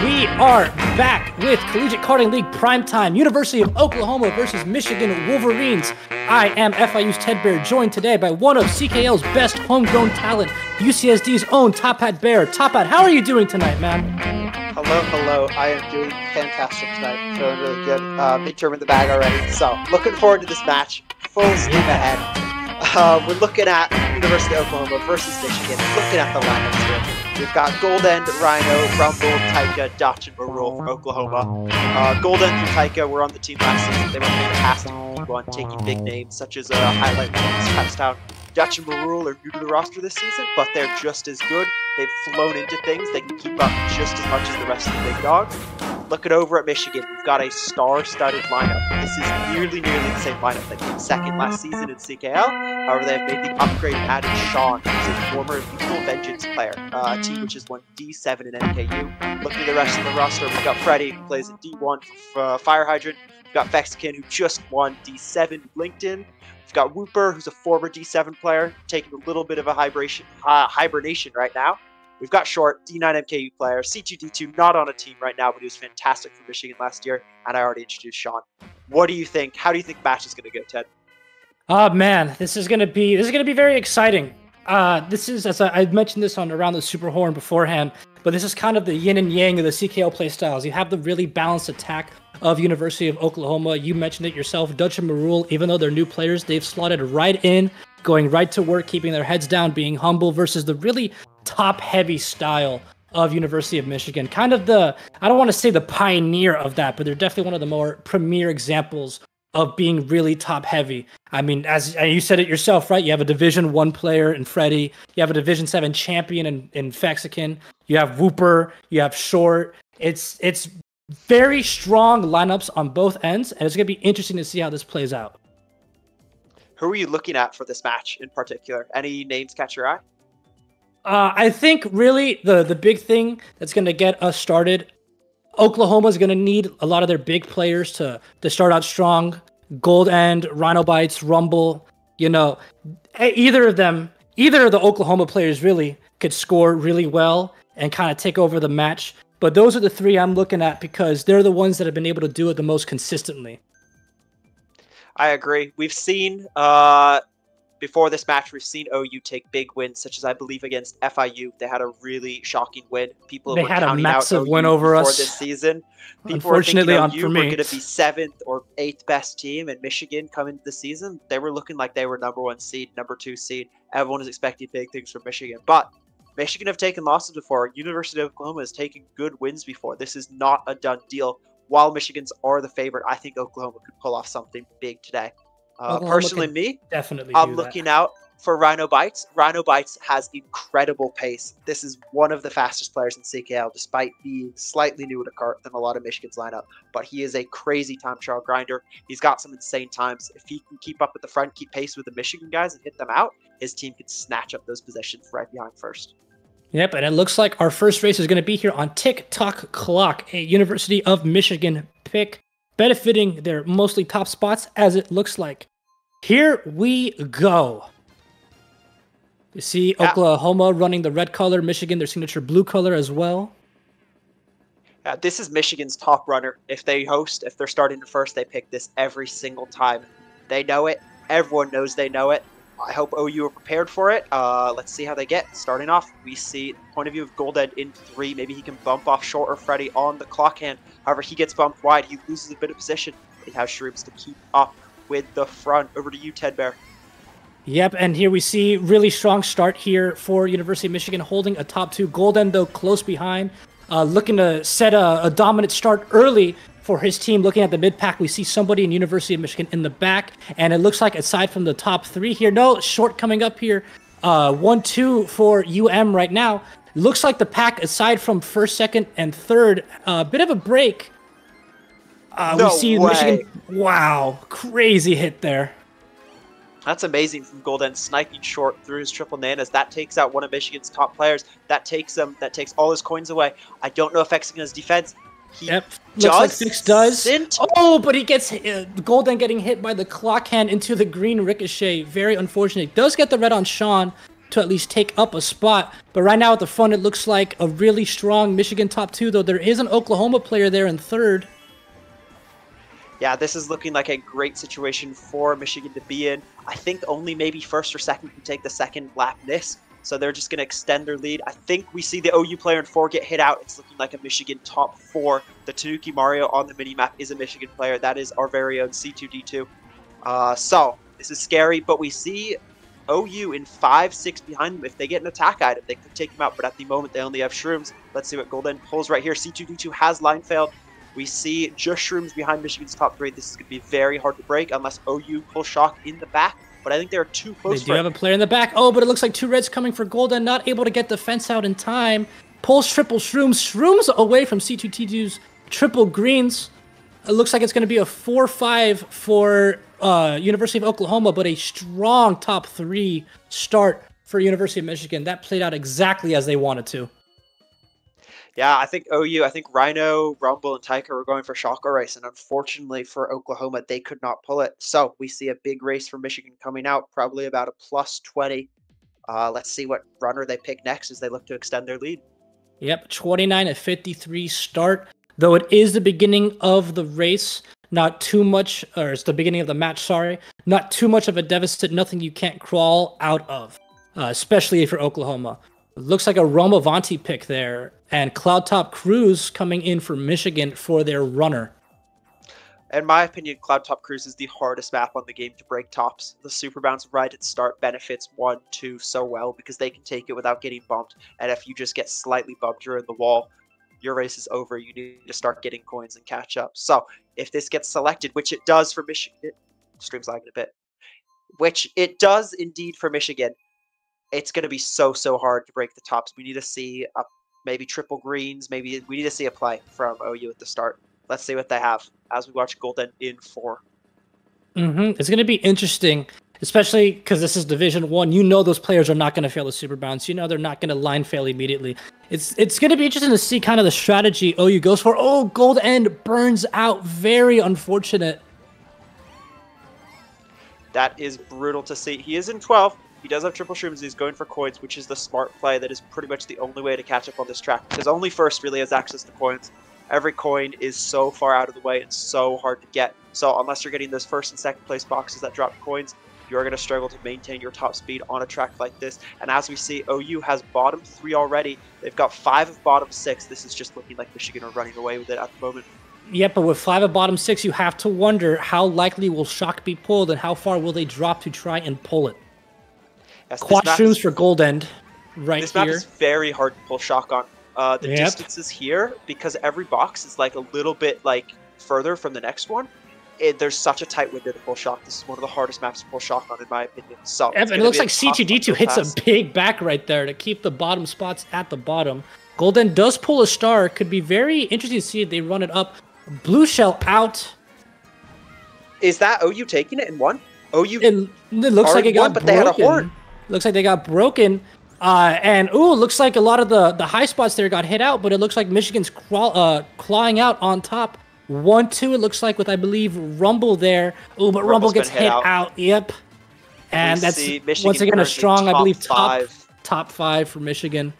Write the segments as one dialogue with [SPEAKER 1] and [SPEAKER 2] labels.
[SPEAKER 1] We are back with Collegiate Karting League Primetime, University of Oklahoma versus Michigan Wolverines. I am FIU's Ted Bear, joined today by one of CKL's best homegrown talent, UCSD's own Top Hat Bear. Top Hat, how are you doing tonight, man?
[SPEAKER 2] Hello. I am doing fantastic tonight. Feeling really good. Midterm in the bag already. So, looking forward to this match. Full steam ahead. We're looking at University of Oklahoma versus Michigan. Looking at the lineups here. We've got Gold End, Rhino, Rumble, Taika, Dutch, and Marule from Oklahoma. Gold End and Taika were on the team last season. They were fantastic on taking big names such as highlight ones, touchdown. Dutch and Marule are new to the roster this season, but they're just as good. They've flown into things. They can keep up just as much as the rest of the big dogs. Looking over at Michigan, we've got a star-studded lineup. This is nearly the same lineup that came second last season in CKL. However, they've made the upgrade and added Sean, who's a former Lethal Vengeance player, a team which has won D7 in NKU. Looking at the rest of the roster, we've got Freddy, who plays at D1 for Fire Hydrant. We've got Fexican, who just won D7 LinkedIn. We've got Whooper, who's a former D7 player, taking a little bit of a hibernation right now. We've got Short, D9 MKU player, C2D2, not on a team right now, but he was fantastic for Michigan last year, and I already introduced Sean. What do you think? How do you think the match is going to go, Ted?
[SPEAKER 1] Oh man, this is gonna be very exciting. This is, as I mentioned this on Around the Super Horn beforehand, but this is kind of the yin and yang of the CKL play styles. You have the really balanced attack of University of Oklahoma. You mentioned it yourself, Dutch and Marule, even though they're new players, they've slotted right in, going right to work, keeping their heads down, being humble, versus the really top-heavy style of University of Michigan. Kind of the, I don't want to say the pioneer of that, but they're definitely one of the more premier examples of being really top-heavy. I mean, as you said it yourself, right? You have a Division I player in Freddy. You have a Division 7 champion in Fexican. You have Whooper. You have Short. It's very strong lineups on both ends, and it's going to be interesting to see how this plays out.
[SPEAKER 2] Who are you looking at for this match in particular? Any names catch your eye?
[SPEAKER 1] I think really the big thing that's going to get us started, Oklahoma is going to need a lot of their big players to start out strong. Gold End, Rhino Bites, Rumble, you know, either of the Oklahoma players really could score really well and kind of take over the match. But those are the three I'm looking at because they're the ones that have been able to do it the most consistently.
[SPEAKER 2] I agree. We've seen before this match, we've seen OU take big wins, such as I believe against FIU. They had a really shocking win. People were counting out OU
[SPEAKER 1] they had a massive win over us
[SPEAKER 2] this season. People
[SPEAKER 1] Unfortunately,
[SPEAKER 2] were thinking
[SPEAKER 1] for
[SPEAKER 2] OU
[SPEAKER 1] me,
[SPEAKER 2] were going to be 7th or 8th best team, and Michigan coming into the season, they were looking like they were number 1 seed, number 2 seed. Everyone is expecting big things from Michigan, but Michigan have taken losses before. University of Oklahoma has taken good wins before. This is not a done deal. While Michigan's are the favorite, I think Oklahoma could pull off something big today. Personally, I'm looking out for Rhino Bites. Rhino Bites has incredible pace. This is one of the fastest players in CKL, despite being slightly newer to kart than a lot of Michigan's lineup. But he is a crazy time trial grinder. He's got some insane times. If he can keep up at the front, keep pace with the Michigan guys and hit them out, his team could snatch up those positions right behind first.
[SPEAKER 1] Yep, and it looks like our first race is going to be here on TikTok Clock, a University of Michigan pick, benefiting their mostly top spots, as it looks like. Here we go. You see Oklahoma running the red color, Michigan their signature blue color as well.
[SPEAKER 2] This is Michigan's top runner. If they host, if they're starting first, they pick this every single time. They know it. Everyone knows they know it. I hope OU are prepared for it. Let's see how they get. Starting off, we see point of view of Gold End in 3. Maybe he can bump off Short or Freddy on the clock hand. However, he gets bumped wide. He loses a bit of position. He has Shrooms to keep up with the front. Over to you, Ted Bear.
[SPEAKER 1] Yep, and here we see really strong start here for University of Michigan, holding a top 2. Gold End, though, close behind, looking to set a dominant start early for his team. Looking at the mid-pack, we see somebody in University of Michigan in the back, and it looks like aside from the top 3 here, no, Short coming up here, 1-2 for UM right now. Looks like the pack, aside from first, second, and third, a bit of a break. We see Michigan, wow, crazy hit there.
[SPEAKER 2] That's amazing from Gold End, sniping Short through his triple nanas. That takes out one of Michigan's top players. That takes all his coins away. I don't know if Fexican has defense.
[SPEAKER 1] Looks like Fix does. Oh, but he gets Gold End getting hit by the clock hand into the green ricochet. Very unfortunate. Does get the red on Sean, to at least take up a spot. But right now at the front, it looks like a really strong Michigan top 2, though there is an Oklahoma player there in third.
[SPEAKER 2] Yeah, this is looking like a great situation for Michigan to be in. I think only maybe first or second can take the second lap miss. So they're just going to extend their lead. I think we see the OU player in 4 get hit out. It's looking like a Michigan top 4. The Tanuki Mario on the minimap is a Michigan player. That is our very own C2D2. So this is scary, but we see OU in 5-6 behind them. If they get an attack item, they could take them out. But at the moment, they only have Shrooms. Let's see what Golden pulls right here. C2D2 has line failed. We see just Shrooms behind Michigan's top 3. This is going to be very hard to break unless OU pull Shock in the back. But I think they're too close.
[SPEAKER 1] They do have a player in the back. Oh, but it looks like 2 reds coming for Golden. Not able to get the fence out in time. Pulls triple Shrooms. Shrooms away from C2D2's triple greens. It looks like it's going to be a 4-5 for University of Oklahoma, but a strong top 3 start for University of Michigan. That played out exactly as they wanted to.
[SPEAKER 2] Yeah, I think Rhino, Rumble, and Tyker were going for Shotgun race, and unfortunately for Oklahoma, they could not pull it. So we see a big race for Michigan coming out, probably about a +20. Let's see what runner they pick next as they look to extend their lead.
[SPEAKER 1] Yep, 29-53 start. Though it is the beginning of the race, not too much, or it's the beginning of the match, sorry. Not too much of a deficit, nothing you can't crawl out of, especially for Oklahoma. It looks like a Roma Vanti pick there, and Cloud Top Cruz coming in for Michigan for their runner.
[SPEAKER 2] In my opinion, Cloud Top Cruise is the hardest map on the game to break tops. The Super Bounce right at start benefits 1, 2 so well because they can take it without getting bumped, and if you just get slightly bumped, you're in the wall. Your race is over. You need to start getting coins and catch up. So if this gets selected, which it does for Michigan, stream's lagging a bit, which it does indeed for Michigan, it's going to be so hard to break the tops. We need to see maybe triple greens. Maybe we need to see a play from OU at the start. Let's see what they have as we watch Golden in 4.
[SPEAKER 1] It's going to be interesting, especially because this is Division 1. You know those players are not going to fail the Super Bounce. You know they're not going to line fail immediately. It's going to be interesting to see kind of the strategy OU goes for. Oh, Gold End burns out. Very unfortunate.
[SPEAKER 2] That is brutal to see. He is in 12. He does have triple shrooms. He's going for coins, which is the smart play. That is pretty much the only way to catch up on this track, because only first really has access to coins. Every coin is so far out of the way and so hard to get. So unless you're getting those first and second place boxes that drop coins, you're going to struggle to maintain your top speed on a track like this. And as we see, OU has bottom 3 already. They've got 5 of bottom 6. This is just looking like Michigan are running away with it at the moment.
[SPEAKER 1] Yep, but with 5 of bottom 6, you have to wonder how likely will Shock be pulled and how far will they drop to try and pull it.
[SPEAKER 2] Yes,
[SPEAKER 1] Quad shrooms for Gold End right
[SPEAKER 2] this
[SPEAKER 1] here.
[SPEAKER 2] This map is very hard to pull Shock on. The distances here, because every box is like a little bit like further from the next one, there's such a tight window to pull Shock. This is one of the hardest maps to pull Shock on, in my opinion. So
[SPEAKER 1] and it looks like C2D2 hits a big back right there to keep the bottom spots at the bottom. Golden does pull a star. Could be very interesting to see if they run it up. Blue shell out.
[SPEAKER 2] Is that OU taking it in 1? OU.
[SPEAKER 1] It looks like it got
[SPEAKER 2] but
[SPEAKER 1] broken.
[SPEAKER 2] They had a horn.
[SPEAKER 1] Looks like they got broken. And ooh, looks like a lot of the high spots there got hit out, but it looks like Michigan's clawing out on top. 1-2, it looks like, with, I believe, Rumble there. Ooh, but Rumble gets hit out. Yep. And that's, once again, a strong, I believe, top 5 for Michigan.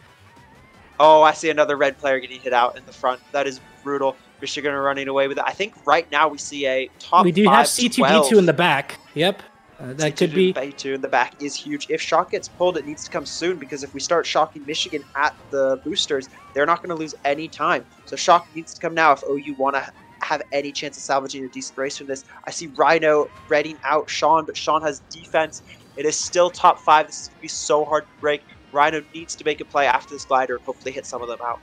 [SPEAKER 2] Oh, I see another red player getting hit out in the front. That is brutal. Michigan are running away with it. I think right now we see a top 5.
[SPEAKER 1] We do have C2D2 in the back. Yep. That could be.
[SPEAKER 2] C2 in the back is huge. If Shock gets pulled, it needs to come soon, because if we start shocking Michigan at the boosters, they're not going to lose any time. So Shock needs to come now if OU want to have any chance of salvaging a decent race from this. I see Rhino readying out Sean, but Sean has defense. It is still top 5. This is going to be so hard to break. Rhino needs to make a play after this glider and hopefully hit some of them out.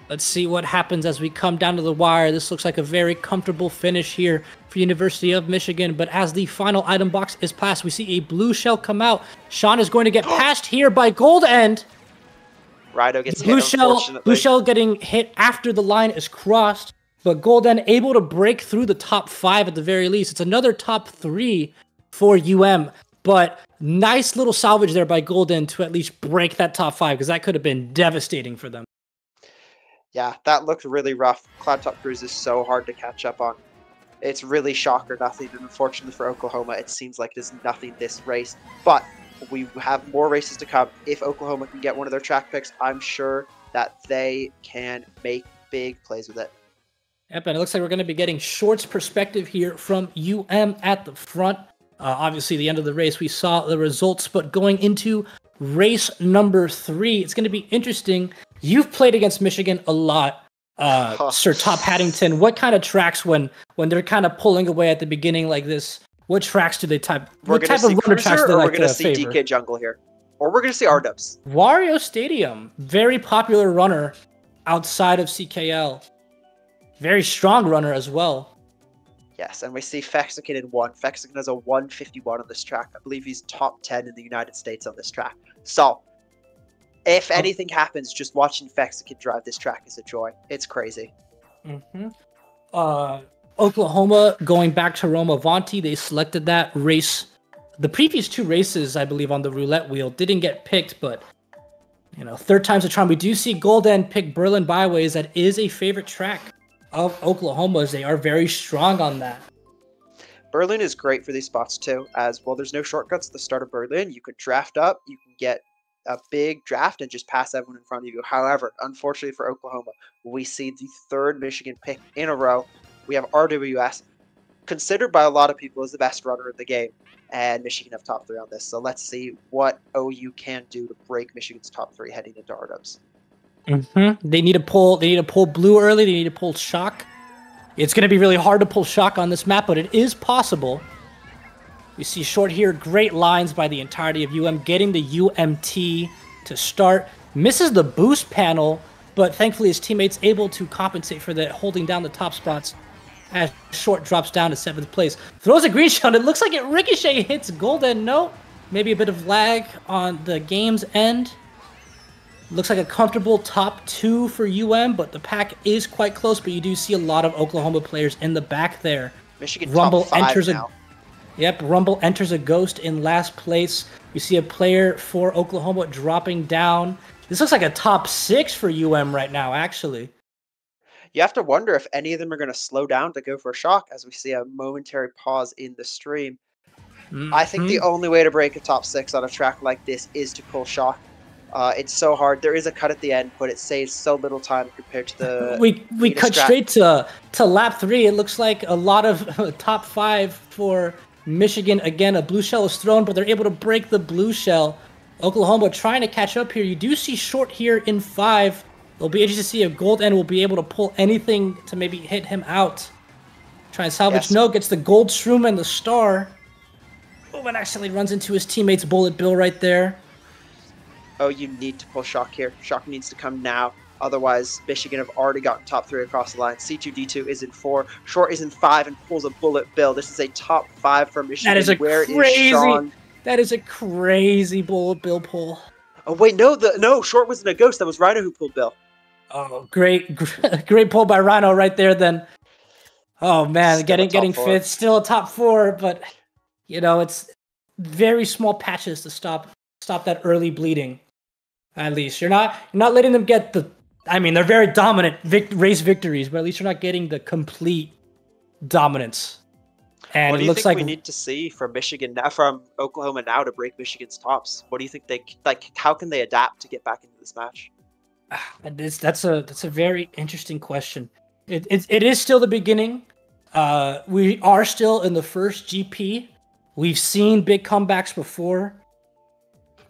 [SPEAKER 1] Let's see what happens as we come down to the wire. This looks like a very comfortable finish here for University of Michigan. But as the final item box is passed, we see a blue shell come out. Sean is going to get passed here by Gold End.
[SPEAKER 2] Rhino gets hit, unfortunately.
[SPEAKER 1] Blue shell getting hit after the line is crossed. But Gold End able to break through the top 5 at the very least. It's another top 3 for UM. But nice little salvage there by Gold End to at least break that top 5, because that could have been devastating for them.
[SPEAKER 2] Yeah, that looked really rough. Cloud Top Cruise is so hard to catch up on. It's really shock or nothing, and unfortunately for Oklahoma, it seems like it is nothing this race. But We have more races to come. If Oklahoma can get one of their track picks, I'm sure that they can make big plays with it.
[SPEAKER 1] Yep, and it looks like we're going to be getting Short's perspective here from UM at the front. Obviously, the end of the race, we saw the results, but going into race number 3, it's going to be interesting. You've played against Michigan a lot, Sir Top Haddington. What kind of tracks when they're kind of pulling away at the beginning like this? What tracks do they type? What type of runner tracks do they like to favor?
[SPEAKER 2] We're going to see DK Jungle here, or we're going to see R-Dubs.
[SPEAKER 1] Wario Stadium, very popular runner outside of CKL. Very strong runner as well.
[SPEAKER 2] Yes, and we see Fexican in 1. Fexican has a 151 on this track. I believe he's top 10 in the United States on this track. So, if anything happens, just watching Fexican drive this track is a joy. It's crazy.
[SPEAKER 1] Oklahoma going back to Roma Avanti. They selected that race. The previous 2 races, I believe, on the roulette wheel didn't get picked, but third time's a charm. We do see Golden pick Berlin Byways. That is a favorite track of Oklahoma's. They are very strong on that.
[SPEAKER 2] Berlin is great for these spots too, as well. There's no shortcuts at the start of Berlin. You could draft up, you can get a big draft and just pass everyone in front of you. However, unfortunately for Oklahoma, we see the 3rd Michigan pick in a row. We have RWS, considered by a lot of people as the best runner in the game, and Michigan have top 3 on this. So let's see what OU can do to break Michigan's top 3 heading into R-Dubs.
[SPEAKER 1] They need to pull blue early. They need to pull shock. It's going to be really hard to pull shock on this map, but it is possible. We see Short here. Great lines by the entirety of UM, getting the UMT to start. Misses the boost panel, but thankfully his teammates able to compensate for that, holding down the top spots as Short drops down to 7th place. Throws a green shot. It looks like it ricochet hits Golden. No, maybe a bit of lag on the game's end. Looks like a comfortable top 2 for UM, but the pack is quite close. But you do see a lot of Oklahoma players in the back there.
[SPEAKER 2] Michigan
[SPEAKER 1] Rumble
[SPEAKER 2] top 5
[SPEAKER 1] enters
[SPEAKER 2] now.
[SPEAKER 1] Rumble enters a ghost in last place. We see a player for Oklahoma dropping down. This looks like a top 6 for UM right now, actually.
[SPEAKER 2] You have to wonder if any of them are going to slow down to go for a shock, as we see a momentary pause in the stream. I think the only way to break a top 6 on a track like this is to pull shock. It's so hard. There is a cut at the end, but it saves so little time compared to the...
[SPEAKER 1] We cut straight to lap 3. It looks like a lot of top 5 for Michigan. Again, a blue shell is thrown, but they're able to break the blue shell. Oklahoma trying to catch up here. You do see Short here in 5. It'll be interesting to see if Golden will be able to pull anything to maybe hit him out. Try and salvage.
[SPEAKER 2] Yes.
[SPEAKER 1] No, gets the gold shroom and the star. Oh, and actually runs into his teammate's bullet bill right there.
[SPEAKER 2] Oh, you need to pull shock here. Shock needs to come now. Otherwise, Michigan have already gotten top 3 across the line. C2D2 is in 4. Short is in 5 and pulls a bullet bill. This is a top 5 for Michigan.
[SPEAKER 1] That is a crazy bullet bill pull.
[SPEAKER 2] Oh wait, no, Short wasn't a ghost. That was Rhino who pulled Bill.
[SPEAKER 1] Oh, great pull by Rhino right there. Then, oh man,
[SPEAKER 2] Still
[SPEAKER 1] getting
[SPEAKER 2] 5th,
[SPEAKER 1] still a top 4, but it's very small patches to stop that early bleeding. At least you're not letting them get the. I mean, they're very dominant race victories, but at least you're not getting the complete dominance. And
[SPEAKER 2] what do
[SPEAKER 1] it
[SPEAKER 2] you
[SPEAKER 1] looks
[SPEAKER 2] think
[SPEAKER 1] like
[SPEAKER 2] we need to see from Michigan now, from Oklahoma now, to break Michigan's tops? What do you think they like? How can they adapt to get back into this match?
[SPEAKER 1] That's a very interesting question. It is still the beginning. We are still in the first GP. We've seen big comebacks before.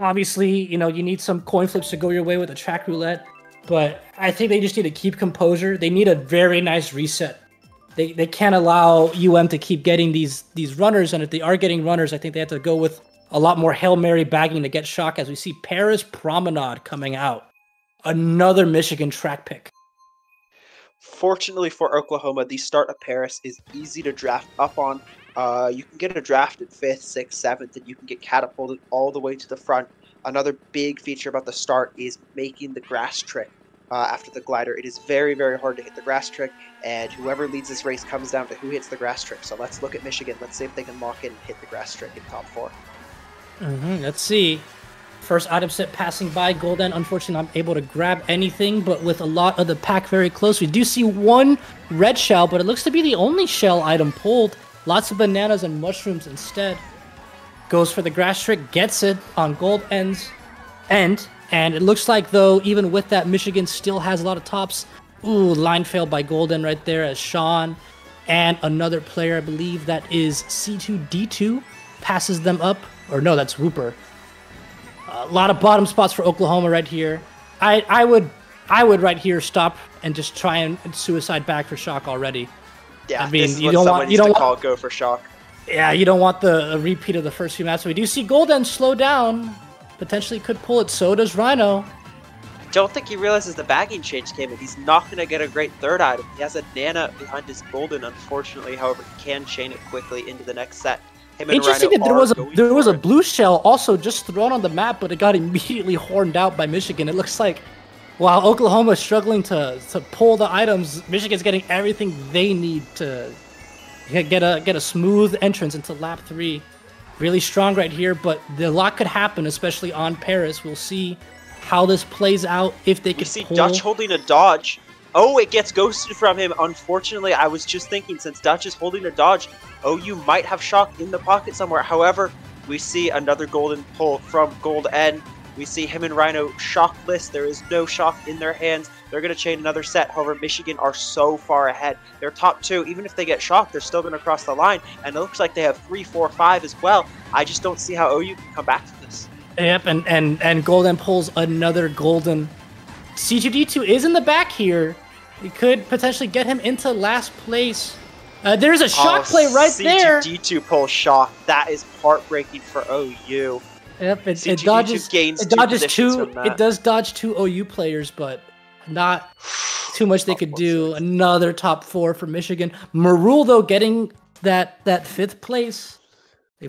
[SPEAKER 1] Obviously, you need some coin flips to go your way with the track roulette, but I think they just need to keep composure. They need a very nice reset. They can't allow UM to keep getting these runners, and if they are getting runners, I think they have to go with a lot more Hail Mary bagging to get shock, as we see Paris Promenade coming out. Another Michigan track pick.
[SPEAKER 2] Fortunately for Oklahoma, the start of Paris is easy to draft up on. You can get a draft at 5th, 6th, 7th, and you can get catapulted all the way to the front. Another big feature about the start is making the grass trick after the glider. It is very, very hard to hit the grass trick, and whoever leads this race comes down to who hits the grass trick. So let's look at Michigan. Let's see if they can lock in and hit the grass trick in top 4.
[SPEAKER 1] Let's see. First item set passing by. Golden, unfortunately, not able to grab anything, but with a lot of the pack very close. We do see one red shell, but it looks to be the only shell item pulled. Lots of bananas and mushrooms instead. Goes for the grass trick, gets it on Gold End's end. And it looks like, though, even with that, Michigan still has a lot of tops. Ooh, line failed by Golden right there as Sean and another player, I believe that is C2D2, passes them up. Or no, that's Whooper. A lot of bottom spots for Oklahoma right here. I would right here stop and just try and suicide back for Shock already.
[SPEAKER 2] Yeah,
[SPEAKER 1] I mean,
[SPEAKER 2] this is what someone needs to call go for Shock.
[SPEAKER 1] Yeah, you don't want a repeat of the first few matches. We do see Golden slow down. Potentially could pull it. So does Rhino.
[SPEAKER 2] I don't think he realizes the bagging change came in. He's not going to get a great third item. He has a Nana behind his Golden, unfortunately. However, he can chain it quickly into the next set.
[SPEAKER 1] Interesting that there was a blue shell also just thrown on the map, but it got immediately horned out by Michigan. It looks like while Oklahoma is struggling to pull the items, Michigan's getting everything they need to get a smooth entrance into lap 3. Really strong right here, but a lot could happen, especially on Paris. We'll see how this plays out if they can pull.
[SPEAKER 2] We see Dutch holding a dodge. Oh, it gets ghosted from him. Unfortunately, I was just thinking, since Dutch is holding a dodge, OU might have Shock in the pocket somewhere. However, we see another Golden pull from Gold N. We see him and Rhino shockless. There is no Shock in their hands. They're going to chain another set. However, Michigan are so far ahead. They're top 2. Even if they get Shocked, they're still going to cross the line. And it looks like they have 3, 4, 5 as well. I just don't see how OU can come back to this.
[SPEAKER 1] Yep, and Golden pulls another Golden. C2D2 is in the back here. We could potentially get him into last place. There's a Shock play right there.
[SPEAKER 2] C2D2 pulls Shock. That is heartbreaking for OU.
[SPEAKER 1] Yep, it dodges two. It does dodge 2 OU players, but not too much they could do. Another top 4 for Michigan. Marul, though, getting that 5th place,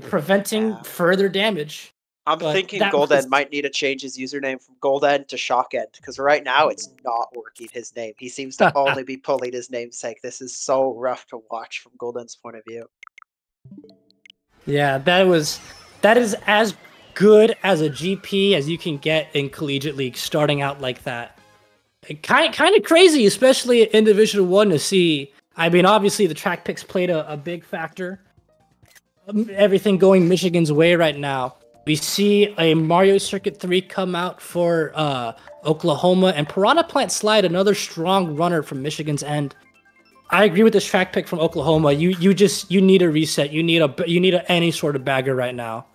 [SPEAKER 1] preventing further damage.
[SPEAKER 2] I'm thinking Golden might need to change his username from Golden to Shock End, because right now it's not working his name. He seems to only be pulling his namesake. This is so rough to watch from Golden's point of view.
[SPEAKER 1] Yeah, that is as good as a GP as you can get in Collegiate League, starting out like that. Kind of crazy, especially in Division 1 to see. I mean, obviously the track picks played a big factor. Everything going Michigan's way right now. We see a Mario Circuit 3 come out for Oklahoma, and Piranha Plant Slide, another strong runner from Michigan's end. I agree with this track pick from Oklahoma. You need a reset. You need any sort of bagger right now.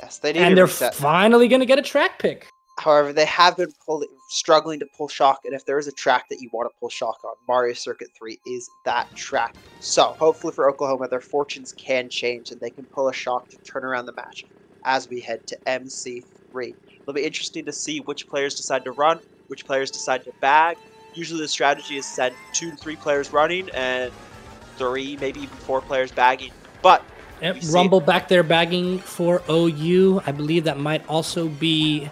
[SPEAKER 2] Yes, they need
[SPEAKER 1] and
[SPEAKER 2] a
[SPEAKER 1] they're
[SPEAKER 2] reset.
[SPEAKER 1] Finally going to get a track pick.
[SPEAKER 2] However, they have been struggling to pull Shock, and if there is a track that you want to pull Shock on, Mario Circuit 3 is that track. So, hopefully for Oklahoma, their fortunes can change, and they can pull a Shock to turn around the match as we head to MC3. It'll be interesting to see which players decide to run, which players decide to bag. Usually the strategy is send 2 to 3 players running, and 3, maybe even 4 players bagging. But
[SPEAKER 1] Rumble back there bagging for OU. I believe that might also be...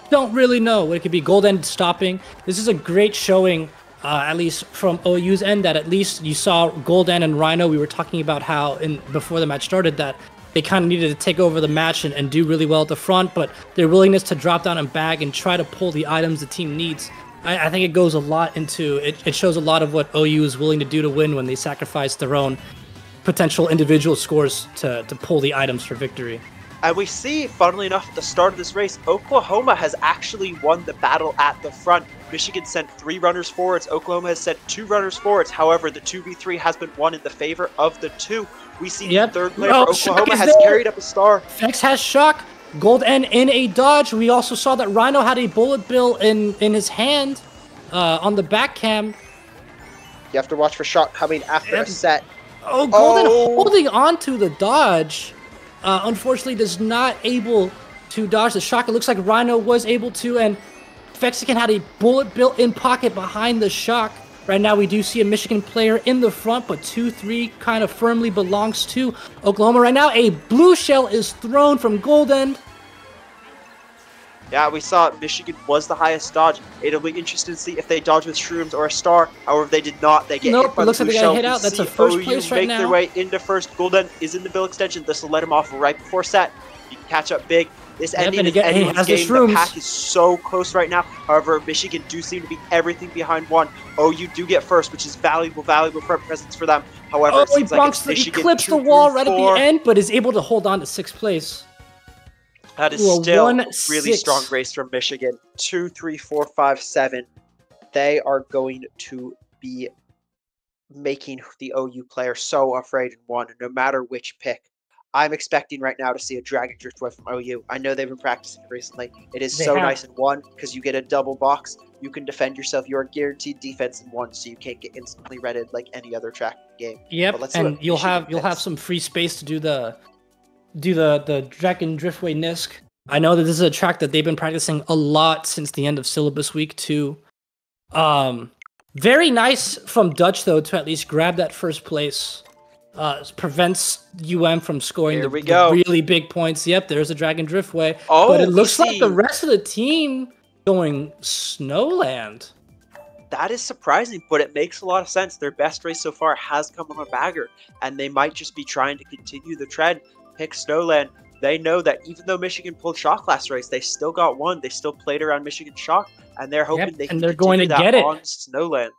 [SPEAKER 1] Don't really know what it could be. Golden stopping. This is a great showing, at least from OU's end, that at least you saw Golden and Rhino. We were talking about how before the match started that they kind of needed to take over the match and do really well at the front, but their willingness to drop down and bag and try to pull the items the team needs, I think it goes a lot into it. It shows a lot of what OU is willing to do to win when they sacrifice their own potential individual scores to pull the items for victory.
[SPEAKER 2] And we see, funnily enough, at the start of this race, Oklahoma has actually won the battle at the front. Michigan sent 3 runners forwards. Oklahoma has sent 2 runners forwards. However, the 2v3 has been won in the favor of the 2. We see the third player for Oklahoma has carried up a star.
[SPEAKER 1] Fex has Shock. Gold N in a dodge. We also saw that Rhino had a bullet bill in his hand on the back cam.
[SPEAKER 2] You have to watch for Shock coming after a set.
[SPEAKER 1] Oh, Golden holding on to the dodge. Unfortunately, does not able to dodge the Shock. It looks like Rhino was able to, and Fexican had a bullet built in pocket behind the Shock. Right now, we do see a Michigan player in the front, but 2-3 kind of firmly belongs to Oklahoma. Right now, a blue shell is thrown from Golden.
[SPEAKER 2] Yeah, we saw Michigan was the highest dodge. It'll be interesting to see if they dodge with shrooms or a star. However, if they did not, they get hit by the blue shell.
[SPEAKER 1] Hit out. That's a first place right now.
[SPEAKER 2] Make their way into first. Golden is in the bill extension. This will let him off right before set. You can catch up big. This
[SPEAKER 1] Yep,
[SPEAKER 2] ending
[SPEAKER 1] and
[SPEAKER 2] is
[SPEAKER 1] he
[SPEAKER 2] anyone's
[SPEAKER 1] has the
[SPEAKER 2] game. The
[SPEAKER 1] shrooms.
[SPEAKER 2] pack is so close right now. However, Michigan do seem to be everything behind one. OU do get first, which is valuable front presence for them. However,
[SPEAKER 1] Oh,
[SPEAKER 2] it seems like it's
[SPEAKER 1] he
[SPEAKER 2] Michigan
[SPEAKER 1] clips
[SPEAKER 2] 2,
[SPEAKER 1] the
[SPEAKER 2] 3,
[SPEAKER 1] wall right at
[SPEAKER 2] 4.
[SPEAKER 1] the end, but is able to hold on to 6th place.
[SPEAKER 2] That is
[SPEAKER 1] Ooh, a
[SPEAKER 2] still
[SPEAKER 1] 1-6.
[SPEAKER 2] really strong race from Michigan. 2, 3, 4, 5, 7. They are going to be making the OU player so afraid in one, no matter which pick. I'm expecting right now to see a Dragon Driftway from OU. I know they've been practicing recently. It is so nice in one because you get a double box. You can defend yourself. You are guaranteed defense in one, so you can't get instantly redded like any other track game.
[SPEAKER 1] Yep, and you'll have some free space to do the Dragon Driftway Nisk. I know that this is a track that they've been practicing a lot since the end of syllabus week 2. Very nice from Dutch though to at least grab that first place. Prevents UM from scoring the really big points. Yep, there's a Dragon Driftway.
[SPEAKER 2] Oh,
[SPEAKER 1] but it looks like the rest of the team going Snowland.
[SPEAKER 2] That is surprising, but it makes a lot of sense. Their best race so far has come on a bagger, and they might just be trying to continue the trend. Pick Snowland. They know that even though Michigan pulled Shock last race, they still got one. They still played around Michigan Shock, and they're hoping they can continue that on Snowland.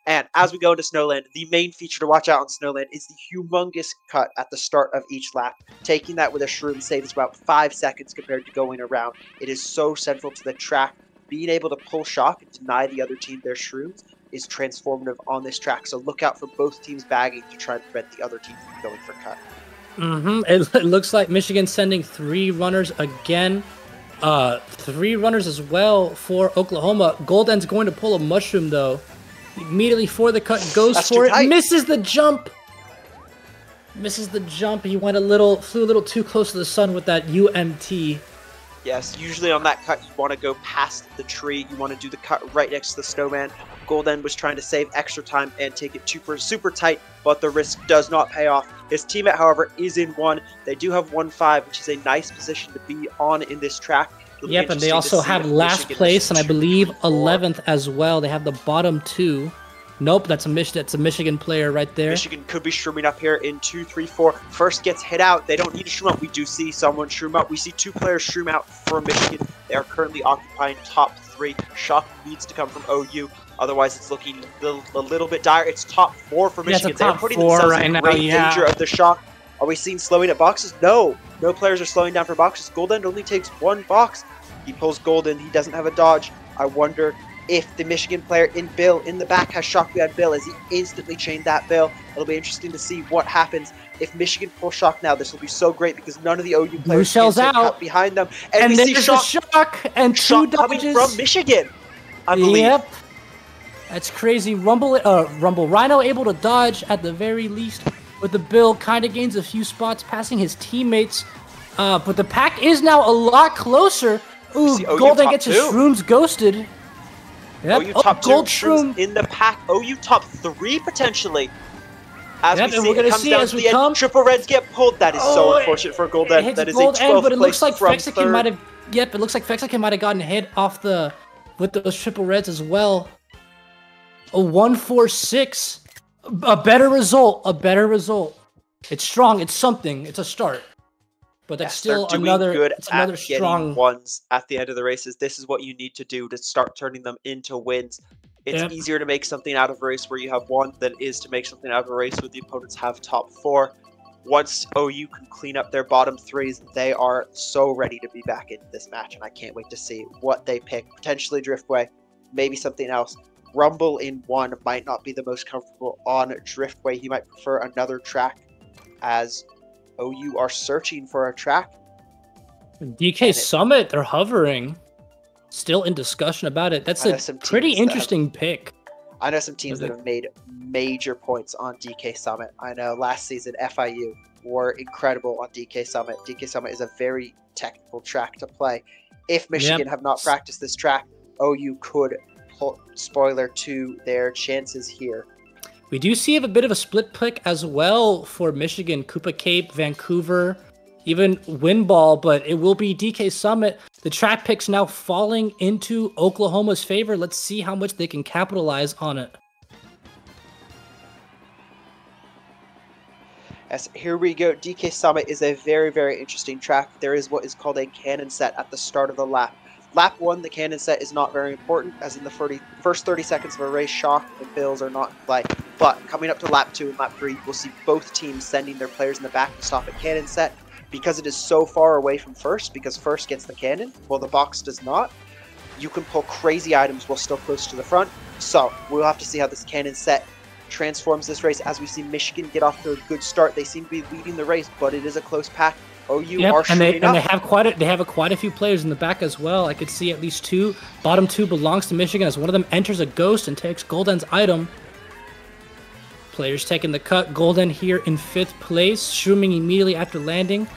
[SPEAKER 2] And as we go into Snowland, the main feature to watch out on Snowland is the humongous cut at the start of each lap. Taking that with a shroom saves about 5 seconds compared to going around. It is so central to the track. Being able to pull Shock and deny the other team their shrooms is transformative on this track. So look out for both teams bagging to try and prevent the other team from going for cut.
[SPEAKER 1] It looks like Michigan sending 3 runners again. 3 runners as well for Oklahoma. Golden's going to pull a mushroom though. Immediately for the cut, goes for it, misses the jump. He went flew a little too close to the sun with that UMT.
[SPEAKER 2] Yes, usually on that cut, you want to go past the tree. You want to do the cut right next to the snowman. Golden was trying to save extra time and take it super tight, but the risk does not pay off. His teammate, however, is in 1. They do have 1-5, which is a nice position to be on in this track.
[SPEAKER 1] Yep, and they also have last place, and I believe 11th as well. They have the bottom 2. Nope, that's a Michigan player right there.
[SPEAKER 2] Michigan could be shrooming up here in 2, 3, 4. First gets hit out. They don't need to shroom up. We do see someone shroom up. We see 2 players shroom out for Michigan. They are currently occupying top 3. Shock needs to come from OU. Otherwise, it's looking a little bit dire. It's top 4 for Michigan. They're putting themselves in great danger of the Shock. Are we seeing slowing at boxes? No. No players are slowing down for boxes. Golden only takes 1 box. He pulls Golden. He doesn't have a dodge. I wonder if the Michigan player in Bill in the back has Shock behind Bill as he instantly chained that Bill. It'll be interesting to see what happens if Michigan pulls Shock now. This will be so great because none of the OU players can out behind them. And we see
[SPEAKER 1] Shock and 2 dodges
[SPEAKER 2] coming from Michigan. I believe.
[SPEAKER 1] Yep. That's crazy. Rumble Rhino able to dodge at the very least. But the Bill kind of gains a few spots, passing his teammates. But the pack is now a lot closer. Ooh, Golden gets his shrooms ghosted. Yep.
[SPEAKER 2] OU top 2 shrooms in the pack. OU top 3 potentially. As we see, it comes down to the end. Triple Reds get pulled. That is so unfortunate for Golden. That is a 12th
[SPEAKER 1] but it looks like
[SPEAKER 2] place from 3rd.
[SPEAKER 1] might have. Yep, it looks like Fexakin might have gotten hit off with those Triple Reds as well. A 1-4-6. A better result. It's strong. It's something. It's a start. But that's still another strong
[SPEAKER 2] ones at the end of the races. This is what you need to do to start turning them into wins. It's easier to make something out of a race where you have 1 than it is to make something out of a race where the opponents have top 4. Once OU can clean up their bottom 3s, they are so ready to be back into this match, and I can't wait to see what they pick. Potentially Driftway, maybe something else. Rumble in 1 might not be the most comfortable on Driftway. He might prefer another track as OU are searching for a track.
[SPEAKER 1] DK Summit, they're hovering. Still in discussion about it. That's a pretty interesting pick.
[SPEAKER 2] I know some teams that have made major points on DK Summit. I know last season FIU were incredible on DK Summit. DK Summit is a very technical track to play. If Michigan have not practiced this track, OU could pull spoiler to their chances here.
[SPEAKER 1] We do see a bit of a split pick as well for Michigan, Koopa Cape, Vancouver, even Winball, but it will be DK Summit. The track picks now falling into Oklahoma's favor. Let's see how much they can capitalize on it.
[SPEAKER 2] Yes, here we go. DK Summit is a very, very interesting track. There is what is called a cannon set at the start of the lap. Lap 1, the cannon set is not very important, as in the first 30 seconds of a race, Shock and Bills are not in play. But coming up to lap 2 and lap 3, we'll see both teams sending their players in the back to stop at cannon set. Because it is so far away from first, because first gets the cannon, while the box does not, you can pull crazy items while still close to the front. So we'll have to see how this cannon set transforms this race. As we see Michigan get off to a good start, they seem to be leading the race, but it is a close pack. OU are shooting up.
[SPEAKER 1] And they have quite a few players in the back as well. I could see at least two. Bottom 2 belongs to Michigan as one of them enters a ghost and takes Golden's item. Players taking the cut. Golden here in 5th place, shrooming immediately after landing.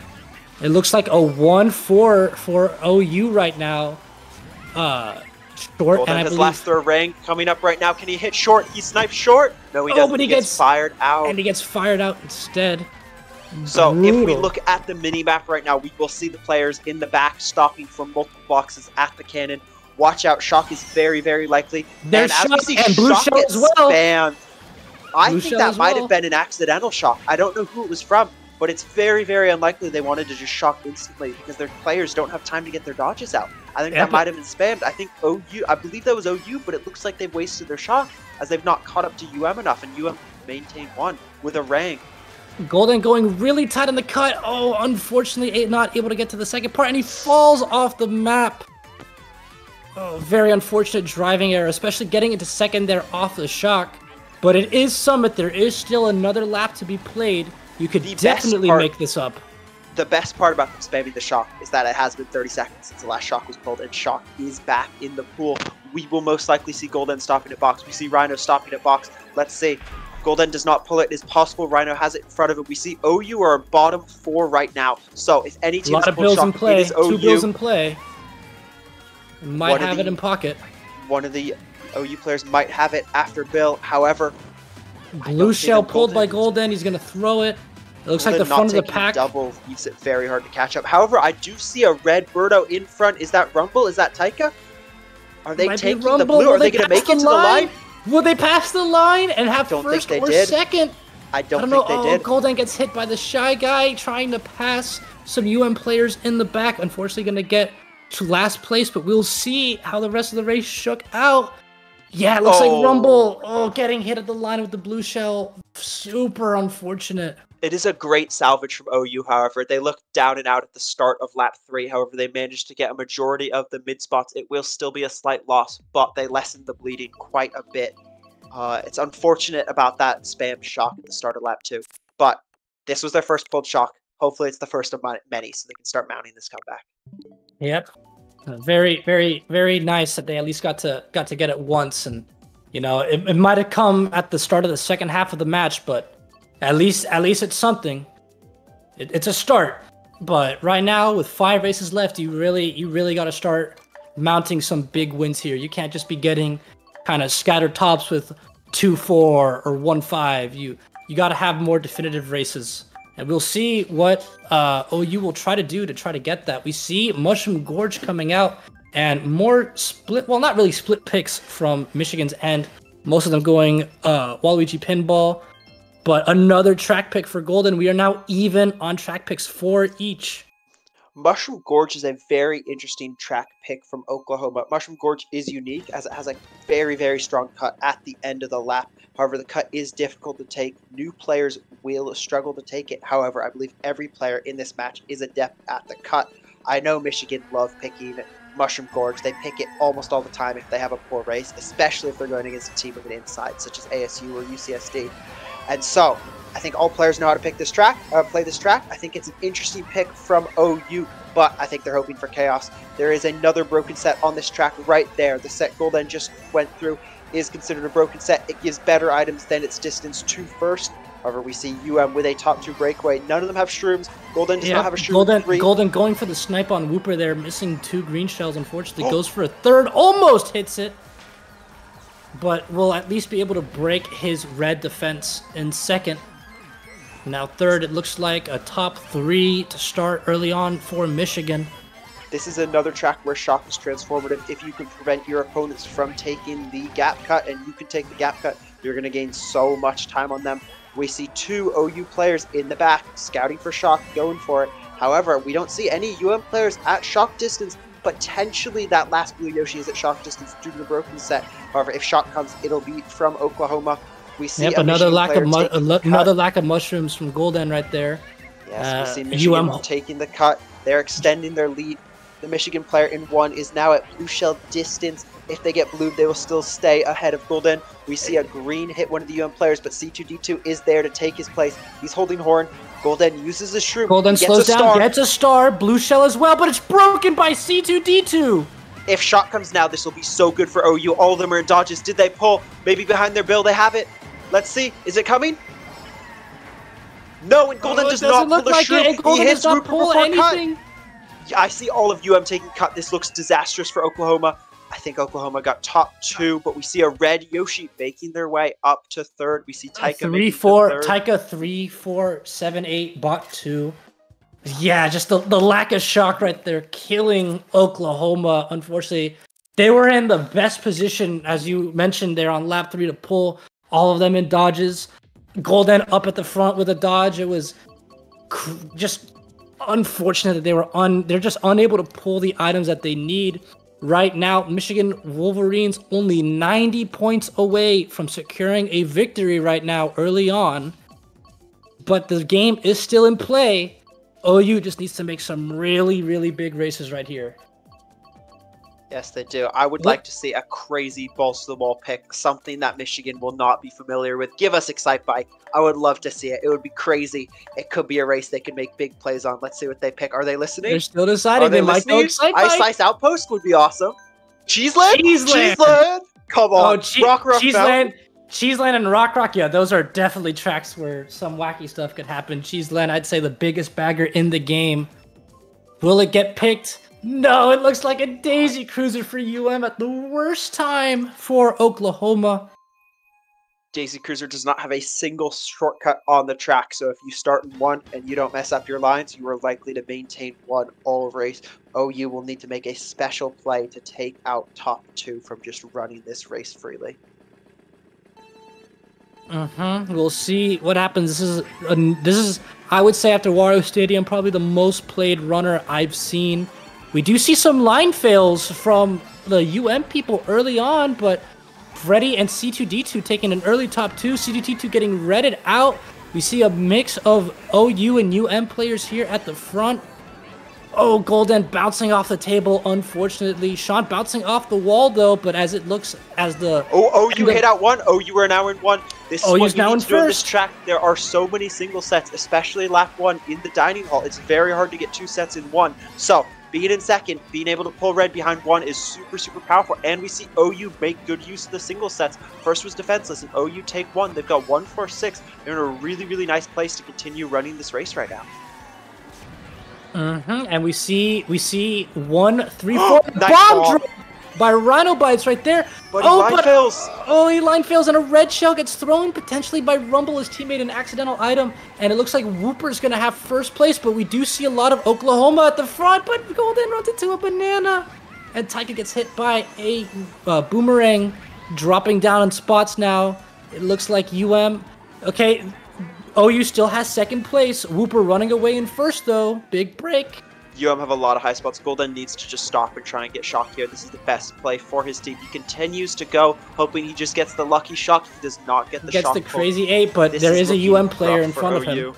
[SPEAKER 1] It looks like a 1-4 for OU right now. Short,
[SPEAKER 2] Golden
[SPEAKER 1] and I
[SPEAKER 2] has
[SPEAKER 1] believe
[SPEAKER 2] last third rank coming up right now. Can he hit short? He snipes short. No, he doesn't.
[SPEAKER 1] But
[SPEAKER 2] he gets fired out.
[SPEAKER 1] And he gets fired out instead.
[SPEAKER 2] So
[SPEAKER 1] Brutal.
[SPEAKER 2] if we look at the mini map right now, we will see the players in the back stopping from multiple boxes at the cannon. Watch out, Shock is very, very likely.
[SPEAKER 1] There's
[SPEAKER 2] and as we see,
[SPEAKER 1] and Blue
[SPEAKER 2] Shock
[SPEAKER 1] Shell
[SPEAKER 2] gets
[SPEAKER 1] as well.
[SPEAKER 2] spammed. I
[SPEAKER 1] Blue
[SPEAKER 2] think
[SPEAKER 1] Shell
[SPEAKER 2] that
[SPEAKER 1] as
[SPEAKER 2] might
[SPEAKER 1] well.
[SPEAKER 2] have been an accidental Shock. I don't know who it was from, but it's very, very unlikely they wanted to just Shock instantly because their players don't have time to get their dodges out. I think that might have been spammed. I think OU, I believe that was OU, but it looks like they've wasted their Shock as they've not caught up to UM enough, and UM maintained 1 with a rank.
[SPEAKER 1] Golden going really tight on the cut. Oh, unfortunately, not able to get to the second part, and he falls off the map. Oh, very unfortunate driving error, especially getting into second there off the Shock. But it is Summit. There is still another lap to be played. You could definitely make this up.
[SPEAKER 2] The best part about them spamming the Shock is that it has been 30 seconds since the last Shock was pulled, and Shock is back in the pool. We will most likely see Golden stopping at box. We see Rhino stopping at box. Let's see. Golden does not pull it. It is possible Rhino has it in front of it. We see OU are bottom 4 right now. So if any team has pulled Shock, it is OU.
[SPEAKER 1] 2 bills in play. Might have it in pocket.
[SPEAKER 2] One of the OU players might have it after Bill. However,
[SPEAKER 1] Blue Shell pulled by Golden. He's going to throw it. It looks like the front of the pack.
[SPEAKER 2] Double makes it very hard to catch up. However, I do see a red Birdo in front. Is that Rumble? Is that Taika? Are they taking the blue? Are they going to make it to the line?
[SPEAKER 1] Will they pass the line and have first or second?
[SPEAKER 2] I don't think they did.
[SPEAKER 1] Golden gets hit by the Shy Guy trying to pass some UM players in the back. Unfortunately, going to get to last place, but we'll see how the rest of the race shook out. Yeah, it looks like Rumble. Oh, getting hit at the line with the Blue Shell. Super unfortunate.
[SPEAKER 2] It is a great salvage from OU, however. They looked down and out at the start of lap 3. However, they managed to get a majority of the mid spots. It will still be a slight loss, but they lessened the bleeding quite a bit. It's unfortunate about that spam Shock at the start of lap 2. But this was their first pulled Shock. Hopefully it's the first of many, so they can start mounting this comeback.
[SPEAKER 1] Yep. Very, very, very nice that they at least got to get it once. And, you know, it might have come at the start of the second half of the match, but at least it's something. It's a start. But right now, with 5 races left, you really got to start mounting some big wins here. You can't just be getting kind of scattered tops with 2-4 or 1-5. You got to have more definitive races. And we'll see what OU will try to do to try to get that. We see Mushroom Gorge coming out and more split, well, not really split picks from Michigan's end. Most of them going Waluigi Pinball. But another track pick for Golden. We are now even on track picks for each.
[SPEAKER 2] Mushroom Gorge is a very interesting track pick from Oklahoma. Mushroom Gorge is unique as it has a very, very strong cut at the end of the lap. However, the cut is difficult to take. New players will struggle to take it. However, I believe every player in this match is adept at the cut. I know Michigan love picking Mushroom Gorge. They pick it almost all the time if they have a poor race, especially if they're going against a team with an inside, such as ASU or UCSD. And so, I think all players know how to pick this track, play this track. I think it's an interesting pick from OU, but I think they're hoping for chaos. There is another broken set on this track right there. The set Golden just went through is considered a broken set. It gives better items than its distance to first. However, we see UM with a top 2 breakaway. None of them have shrooms. Golden does not have a shroom.
[SPEAKER 1] Golden going for the snipe on Whooper there, missing 2 green shells. Unfortunately, goes for a third, almost hits it. But will at least be able to break his red defense in second. Now third, it looks like a top 3 to start early on for Michigan.
[SPEAKER 2] This is another track where Shock is transformative. If you can prevent your opponents from taking the gap cut, and you can take the gap cut, you're going to gain so much time on them. We see 2 OU players in the back, scouting for shock, going for it. However, we don't see any players at shock distance. Potentially that last blue Yoshi is at shock distance due to the broken set. However, if shock comes, it'll be from Oklahoma. We see
[SPEAKER 1] another lack of mushrooms from Golden right there.
[SPEAKER 2] Yes, we see Michigan taking the cut. They're extending their lead. The Michigan player in 1 is now at blue shell distance. If they get blue, they will still stay ahead of Golden. We see a green hit one of the players, but C2D2 is there to take his place. He's holding horn. Golden uses his shroom.
[SPEAKER 1] Golden slows down, gets a star, blue shell as well, but it's broken by C2D2.
[SPEAKER 2] If shot comes now, this will be so good for OU. All of them are in dodges. Did they pull? Maybe behind their bill they have it. Let's see. Is it coming? No, and Golden does not pull the shroom. He hits Rupert before anything. Cut. I see all of taking cut. This looks disastrous for Oklahoma. I think Oklahoma got top 2, but we see a red Yoshi making their way up to 3rd. We see Taika
[SPEAKER 1] 3-4, Taika 3-4-7-8, bot 2. Yeah, just the lack of shock right there, killing Oklahoma. Unfortunately, they were in the best position, as you mentioned there, on lap 3 to pull all of them in dodges. Golden up at the front with a dodge. It was just unfortunate that they're just unable to pull the items that they need. Right now, Michigan Wolverines only 90 points away from securing a victory right now early on. But the game is still in play. OU just needs to make some really, really big races right here.
[SPEAKER 2] Yes, they do. I would like to see a crazy balls to the wall pick, something that Michigan will not be familiar with. Give us Excite Bike. I would love to see it. It would be crazy. It could be a race they could make big plays on. Let's see what they pick. Are they listening?
[SPEAKER 1] They're still deciding. They might go Excite Bike.
[SPEAKER 2] Ice Slice Outpost would be awesome. Cheeseland? Cheeseland! Come on. Rock
[SPEAKER 1] Cheeseland. Cheeseland and Rock. Yeah, those are definitely tracks where some wacky stuff could happen. Cheeseland, I'd say the biggest bagger in the game. Will it get picked? No, it looks like a daisy cruiser for at the worst time for Oklahoma.
[SPEAKER 2] Daisy Cruiser does not have a single shortcut on the track, so if you start in 1 and you don't mess up your lines, you are likely to maintain 1 all race. OU will need to make a special play to take out top 2 from just running this race freely.
[SPEAKER 1] We'll see what happens. This is I would say after Wario Stadium probably the most played runner I've seen. We do see some line fails from the people early on, but Freddy and C2D2 taking an early top 2. C2D2 getting redded out. We see a mix of OU and players here at the front. Oh, Golden bouncing off the table, unfortunately. Sean bouncing off the wall, though, but as it looks as the...
[SPEAKER 2] Oh, OU hit out 1. OU are now in 1. This is what you
[SPEAKER 1] now
[SPEAKER 2] need
[SPEAKER 1] in
[SPEAKER 2] to do on this
[SPEAKER 1] first.
[SPEAKER 2] track. There are so many single sets, especially lap 1 in the dining hall. It's very hard to get 2 sets in 1. So, being in second, being able to pull red behind 1 is super, super powerful. And we see OU make good use of the single sets. First was defenseless, and OU take 1. They've got 1-4-6. They're in a really, really nice place to continue running this race right now.
[SPEAKER 1] And we see 1-3-4 bomb drop by Rhino Bites right there.
[SPEAKER 2] But line fails.
[SPEAKER 1] Oh, he line fails, and a red shell gets thrown potentially by Rumble, his teammate, an accidental item. And it looks like Whooper's going to have first place, but we do see a lot of Oklahoma at the front. But Golden runs into a banana, and Taika gets hit by a boomerang, dropping down in spots now. It looks like Okay. OU still has second place. Whooper running away in first, though. Big break.
[SPEAKER 2] have a lot of high spots. Golden needs to just stop and try and get shock here. This is the best play for his team. He continues to go, hoping he just gets the lucky shock. He does not get the shock.
[SPEAKER 1] Gets the crazy 8, but there is a player in front of him.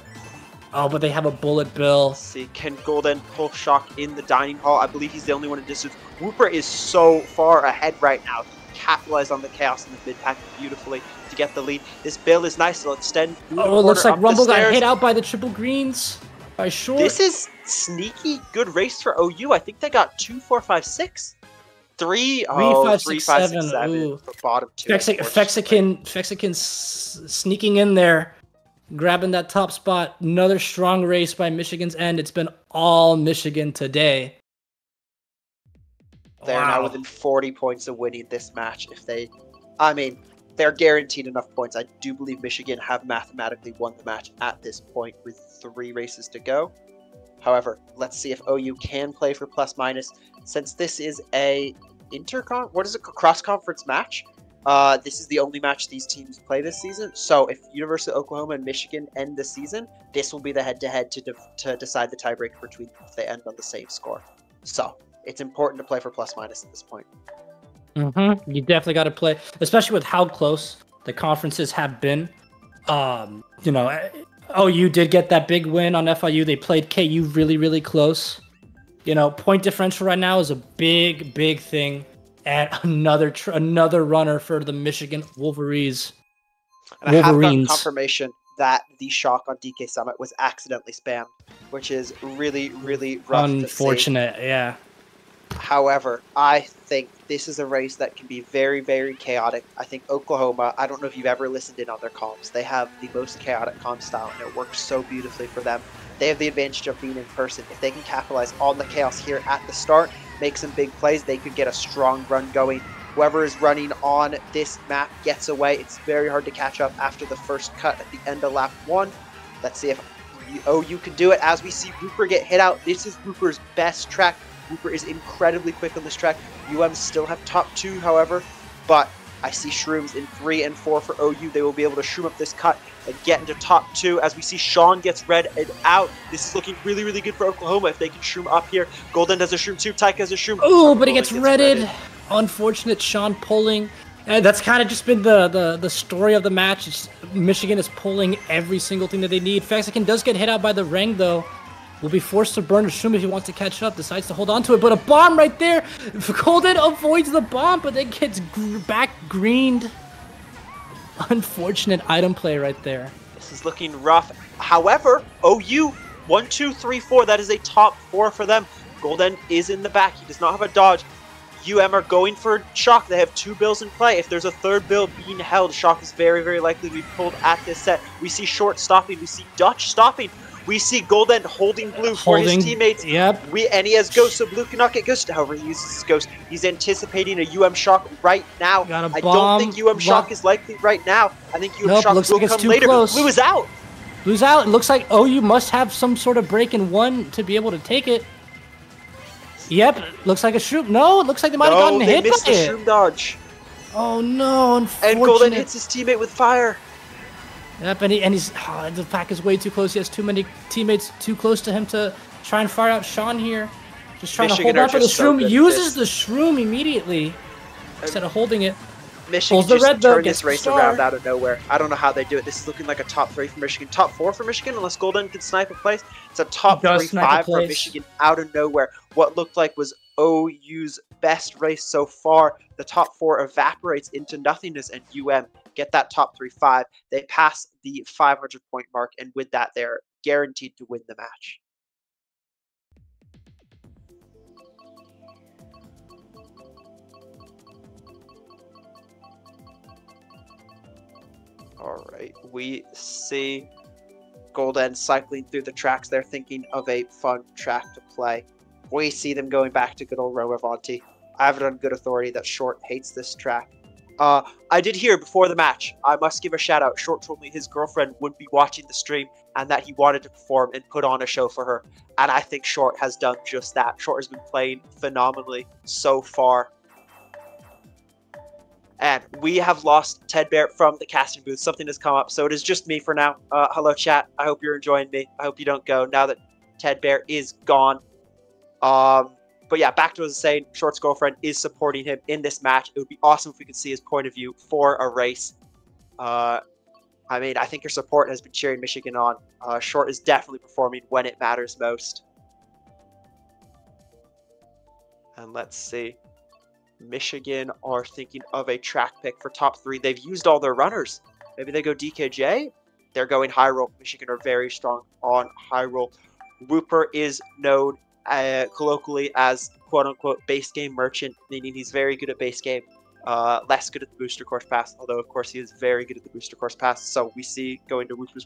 [SPEAKER 1] Oh, but they have a bullet bill.
[SPEAKER 2] Let's see, can Golden pull shock in the dining hall? I believe he's the only one in distance. Whooper is so far ahead right now. Capitalize on the chaos in the mid-pack beautifully to get the lead. This bill is nice. It'll extend.
[SPEAKER 1] Oh, it looks like Rumble got hit out by the triple greens by Short.
[SPEAKER 2] This is sneaky good race for OU. I think they got 2, 4, 5, 6. 3, 5, 6, 7. Bottom 2.
[SPEAKER 1] Fexican sneaking in there, grabbing that top spot. Another strong race by Michigan's end. It's been all Michigan today.
[SPEAKER 2] They're now within 40 points of winning this match. They're guaranteed enough points. I do believe Michigan have mathematically won the match at this point with 3 races to go. However, let's see if OU can play for plus minus. Since this is a cross-conference match, This is the only match these teams play this season. So if University of Oklahoma and Michigan end the season, this will be the head-to-head to decide the tiebreaker between them if they end on the same score. So it's important to play for plus-minus at this point.
[SPEAKER 1] You definitely got to play, especially with how close the conferences have been. You know, OU did get that big win on FIU. They played KU really, really close. You know, point differential right now is a big, big thing. And another runner for the Michigan Wolverines.
[SPEAKER 2] And I have gotten confirmation that the shock on DK Summit was accidentally spammed, which is really, really rough.
[SPEAKER 1] Unfortunate, to see. Yeah.
[SPEAKER 2] However, I think this is a race that can be very, very chaotic. I think Oklahoma, I don't know if you've ever listened in on their comms. They have the most chaotic comm style, and it works so beautifully for them. They have the advantage of being in person. If they can capitalize on the chaos here at the start, make some big plays, they could get a strong run going. Whoever is running on this map gets away. It's very hard to catch up after the first cut at the end of lap 1. Let's see if OU can do it. As we see Rupert get hit out, this is Rupert's best track. Rupert is incredibly quick on this track. UM still have top 2, however, but I see Shrooms in 3 and 4 for OU. They will be able to shroom up this cut and get into top 2. As we see Sean gets red and out. This is looking really, really good for Oklahoma if they can shroom up here. Golden has a shroom too. Tyke has a shroom.
[SPEAKER 1] Oh, but he gets redded. Unfortunate Sean pulling. And that's kind of just been the story of the match. It's, Michigan is pulling every single thing that they need. Faxican does get hit out by the Rang, though. Will be forced to burn a shroom if he wants to catch up. Decides to hold on to it, but a bomb right there. Golden avoids the bomb, but then gets back greened. Unfortunate item play right there.
[SPEAKER 2] This is looking rough. However, OU 1, 2, 3, 4. That is a top 4 for them. Golden is in the back. He does not have a dodge. UM are going for Shock. They have 2 bills in play. If there's a 3rd bill being held, Shock is very, very likely to be pulled at this set. We see Short stopping. We see Dutch stopping. We see Golden holding blue for his teammates.
[SPEAKER 1] Yep.
[SPEAKER 2] And he has Ghost, so blue cannot get Ghost. However, he uses his Ghost. He's anticipating a UM Shock right now. I don't think UM Shock is likely right now. I think UM Shock will come later. But blue is out.
[SPEAKER 1] Blue's out. It looks like OU must have some sort of break in 1 to be able to take it. Yep. Looks like a shroom. No, it looks like they might have gotten hit by it.
[SPEAKER 2] They missed the shroom dodge.
[SPEAKER 1] Oh no, unfortunate.
[SPEAKER 2] And Golden hits his teammate with fire.
[SPEAKER 1] Yep, and he's the pack is way too close. He has too many teammates too close to him to try and fire out Sean here. Just trying to hold on for the shroom. Uses the shroom immediately instead of holding it.
[SPEAKER 2] Michigan just turned this race around out of nowhere. I don't know how they do it. This is looking like a top 3 for Michigan. Top 4 for Michigan, unless Golden can snipe a place. It's a top 3-5 for Michigan out of nowhere. What looked like was OU's best race so far. The top 4 evaporates into nothingness, and UM get that top 3-5. They pass the 500-point mark, and with that, they're guaranteed to win the match. All right, we see Golden cycling through the tracks. They're thinking of a fun track to play. We see them going back to good old Rome Avanti. I have it on good authority that Short hates this track. I did hear before the match, I must give a shout out. Short told me his girlfriend would be watching the stream and that he wanted to perform and put on a show for her. And I think Short has done just that. Short has been playing phenomenally so far. And we have lost Ted Bear from the casting booth. Something has come up, so it is just me for now. Hello, chat. I hope you're enjoying me. I hope you don't go now that Ted Bear is gone. But yeah, back to what I was saying, Short's girlfriend is supporting him in this match. It would be awesome if we could see his point of view for a race. I mean, I think your support has been cheering Michigan on. Short is definitely performing when it matters most. And let's see. Michigan are thinking of a track pick for top 3. They've used all their runners. Maybe they go DKJ. They're going high roll. Michigan are very strong on high roll. Whooper is known colloquially as quote-unquote base game merchant, meaning he's very good at base game, less good at the booster course pass, although of course he is very good at the booster course pass. So we see going to Whooper's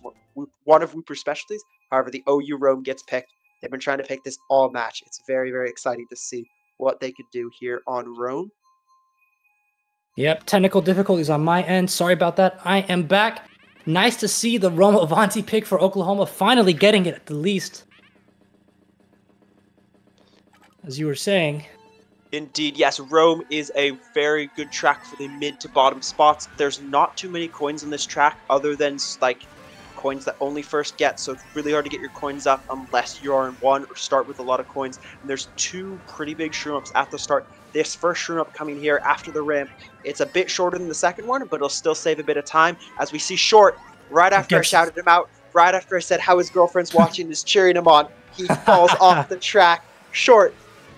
[SPEAKER 2] one of Whooper's specialties. However, the OU Rome gets picked. They've been trying to pick this all match. It's very, very exciting to see what they could do here on Rome.
[SPEAKER 1] Yep, technical difficulties on my end. Sorry about that. I am back. Nice to see the Rome Avanti pick for Oklahoma finally getting it at the least. As you were saying.
[SPEAKER 2] Indeed, yes. Rome is a very good track for the mid to bottom spots. There's not too many coins on this track other than like coins that only first get, so it's really hard to get your coins up unless you are in one or start with a lot of coins. And there's two pretty big shroom ups at the start. This first shroom up coming here after the ramp, it's a bit shorter than the second one, but it'll still save a bit of time. As we see Short, right after I shouted him out, right after I said how his girlfriend's watching is cheering him on, he falls off the track. Short,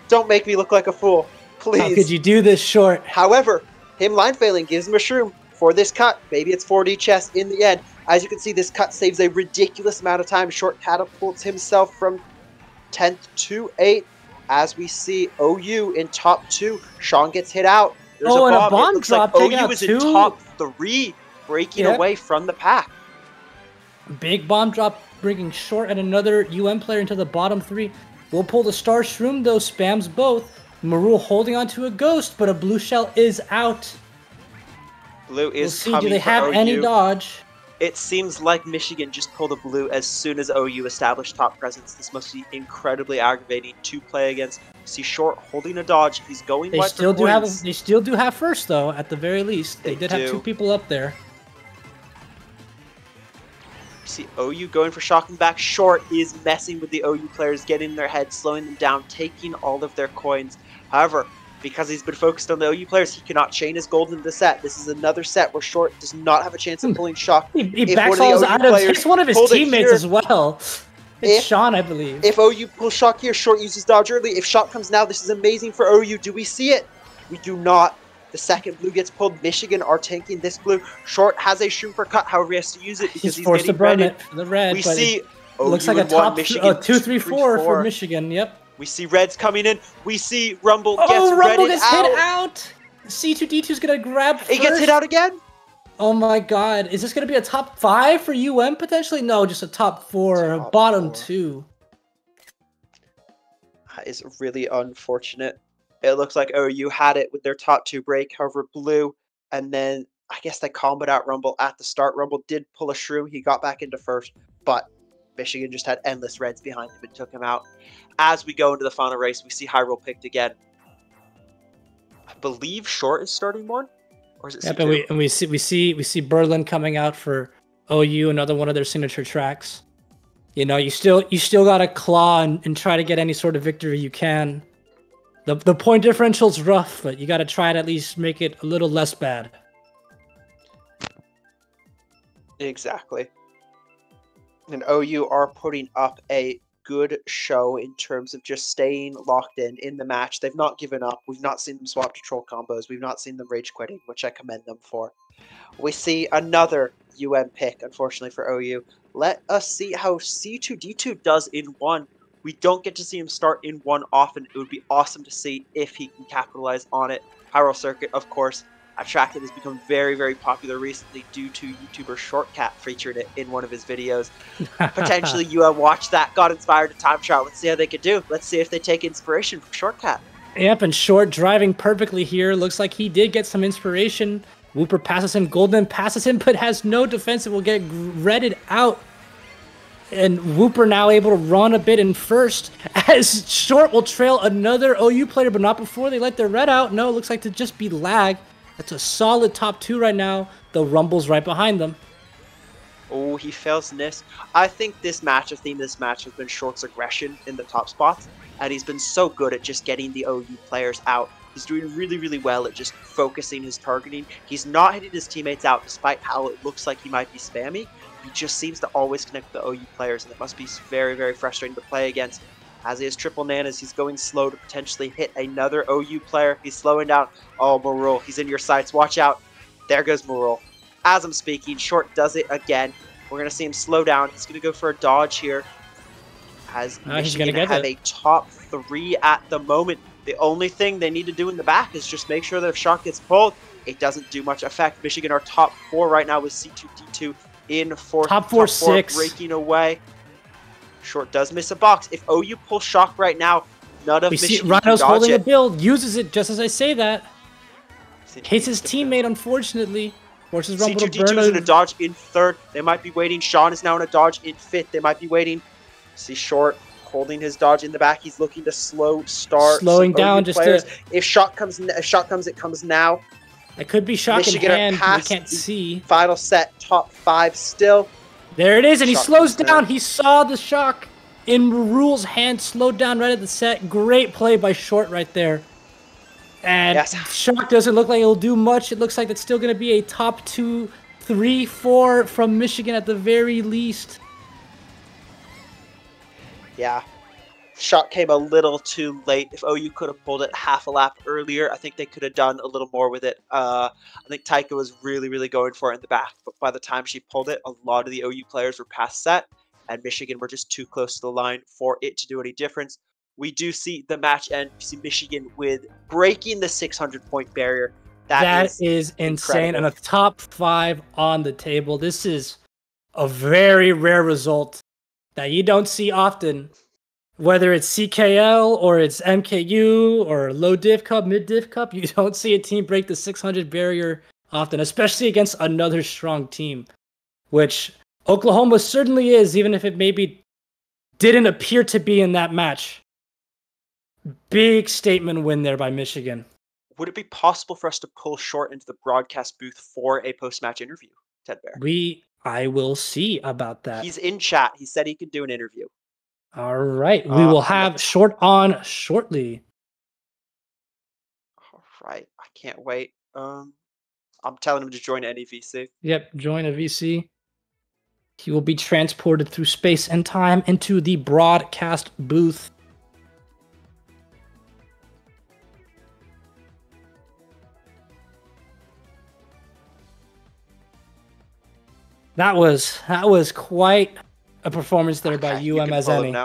[SPEAKER 2] don't make me look like a fool, please.
[SPEAKER 1] How could you do this, Short?
[SPEAKER 2] However, him line failing gives him a shroom for this cut. Maybe it's 4D chess in the end. As you can see, this cut saves a ridiculous amount of time. Short catapults himself from 10th to 8th. As we see OU in top 2. Sean gets hit out. There's
[SPEAKER 1] and
[SPEAKER 2] a
[SPEAKER 1] a bomb
[SPEAKER 2] It looks
[SPEAKER 1] drop.
[SPEAKER 2] like OU is in top 3, breaking away from the pack.
[SPEAKER 1] Big bomb drop, bringing Short and another UM player into the bottom 3. We'll pull the star shroom, though, spams both. Marul holding onto a ghost, but a blue shell is out.
[SPEAKER 2] Blue is
[SPEAKER 1] coming. Do they have
[SPEAKER 2] OU.
[SPEAKER 1] any dodge?
[SPEAKER 2] It seems like Michigan just pulled a blue as soon as OU established top presence. This must be incredibly aggravating to play against. See Short holding a dodge. He's going
[SPEAKER 1] They
[SPEAKER 2] wide
[SPEAKER 1] still
[SPEAKER 2] for
[SPEAKER 1] do have.
[SPEAKER 2] coins.
[SPEAKER 1] They still do have first, though. At the very least, they did have 2 people up there.
[SPEAKER 2] See OU going for shocking back. Short is messing with the OU players, getting in their head, slowing them down, taking all of their coins. However, because he's been focused on the OU players, he cannot chain his gold into the set. This is another set where Short does not have a chance of pulling shock.
[SPEAKER 1] He backfalls out of it's one of his teammates as well. It's Sean, I believe.
[SPEAKER 2] If OU pulls shock here, Short uses dodge early. If shock comes now, this is amazing for OU. Do we see it? We do not. The second blue gets pulled. Michigan are tanking this blue. Short has a shroom for cut, however he has to use it because he's
[SPEAKER 1] forced to burn it for the red.
[SPEAKER 2] We see OU
[SPEAKER 1] looks like a top 2-3-4 for Michigan. Yep.
[SPEAKER 2] We see Reds coming in. We see Rumble gets
[SPEAKER 1] Rumble gets
[SPEAKER 2] out.
[SPEAKER 1] hit out. C2D2's gonna grab first.
[SPEAKER 2] He gets hit out again.
[SPEAKER 1] Oh my god. Is this gonna be a top 5 for UM potentially? No, just a top 4, bottom 2.
[SPEAKER 2] That is really unfortunate. It looks like OU had it with their top 2 break. However, blue, and then I guess they comboed out Rumble at the start. Rumble did pull a shroom. He got back into first, but Michigan just had endless Reds behind him and took him out. As we go into the final race, we see Hyrule picked again. I believe Short is starting one, or is it?
[SPEAKER 1] Yep, and we see Berlin coming out for OU, another one of their signature tracks. You know, you still gotta claw and try to get any sort of victory you can. The point differential's rough, but you gotta try to at least make it a little less bad.
[SPEAKER 2] Exactly. And OU are putting up a good show in terms of just staying locked in the match. They've not given up. We've not seen them swap to troll combos. We've not seen them rage quitting, which I commend them for. We see another UM pick, unfortunately for OU. Let us see how C2D2 does in 1. We don't get to see him start in 1 often. It would be awesome to see if he can capitalize on it. Hyrule Circuit, of course, a track that has become very, very popular recently due to YouTuber Shortcat featured it in one of his videos. Potentially, you watched that, got inspired to time trial. Let's see how they could do. Let's see if they take inspiration from Shortcat.
[SPEAKER 1] Yep, and Short driving perfectly here. Looks like he did get some inspiration. Whooper passes him, Golden passes him, but has no defense and will get redded out. And Whooper now able to run a bit in first, as Short will trail another OU player, but not before they let their red out. No, it looks like to just be lag. That's a solid top 2 right now. The Rumble's right behind them.
[SPEAKER 2] Oh, he fails this. I think this match, the theme of this match has been Short's aggression in the top spots, and he's been so good at just getting the OU players out. He's doing really, really well at just focusing his targeting. He's not hitting his teammates out despite how it looks like he might be spammy. He just seems to always connect the OU players, and it must be very, very frustrating to play against. As he has triple nanas, he's going slow to potentially hit another OU player. He's slowing down. Oh, Marul, he's in your sights. Watch out. There goes Marul. As I'm speaking, Short does it again. We're going to see him slow down. He's going to go for a dodge here. As Michigan have a top 3 at the moment. The only thing they need to do in the back is just make sure that if Shock gets pulled, it doesn't do much effect. Michigan are top 4 right now with C2D2 in 4th.
[SPEAKER 1] Top 4-6.
[SPEAKER 2] Breaking away. Short does miss a box. If OU pulls Shock right now, none of Michigan
[SPEAKER 1] Rhino's holding a build, uses it just as I say that. Hits his teammate, unfortunately. Forces Rumble to burn.
[SPEAKER 2] C2D2 is in a dodge in 3rd. They might be waiting. Sean is now in a dodge in 5th. They might be waiting. See Short holding his dodge in the back. He's looking to slow start
[SPEAKER 1] Slowing
[SPEAKER 2] some
[SPEAKER 1] down
[SPEAKER 2] OU
[SPEAKER 1] just
[SPEAKER 2] players.
[SPEAKER 1] to...
[SPEAKER 2] If shot comes, it comes now.
[SPEAKER 1] It could be shock in
[SPEAKER 2] Michigan are
[SPEAKER 1] hand. We
[SPEAKER 2] past
[SPEAKER 1] can't
[SPEAKER 2] the
[SPEAKER 1] see.
[SPEAKER 2] final set, top 5 still.
[SPEAKER 1] There it is, and he
[SPEAKER 2] Shock
[SPEAKER 1] slows
[SPEAKER 2] comes
[SPEAKER 1] down.
[SPEAKER 2] now.
[SPEAKER 1] He saw the shock in Rule's hand, slowed down right at the set. Great play by Short right there. And
[SPEAKER 2] Yes.
[SPEAKER 1] shock doesn't look like it'll do much. It looks like it's still going to be a top 2, 3, 4 from Michigan at the very least.
[SPEAKER 2] Yeah. Shot came a little too late. If OU could have pulled it half a lap earlier, I think they could have done a little more with it. I think Taika was really, really going for it in the back, but by the time she pulled it, a lot of the OU players were past set, and Michigan were just too close to the line for it to do any difference. We do see the match end. We see Michigan with breaking the 600-point barrier.
[SPEAKER 1] That is insane. And a top 5 on the table. This is a very rare result that you don't see often. Whether it's CKL or it's MKU or low div cup, mid div cup, you don't see a team break the 600 barrier often, especially against another strong team, which Oklahoma certainly is, even if it maybe didn't appear to be in that match. Big statement win there by Michigan.
[SPEAKER 2] Would it be possible for us to pull Short into the broadcast booth for a post-match interview, Ted Bear?
[SPEAKER 1] I will see about that.
[SPEAKER 2] He's in chat. He said he could do an interview.
[SPEAKER 1] All right. We will have Short on shortly.
[SPEAKER 2] All right. I can't wait. I'm telling him to join any VC.
[SPEAKER 1] Yep. Join a VC. He will be transported through space and time into the broadcast booth. That was quite a performance there by UM as any.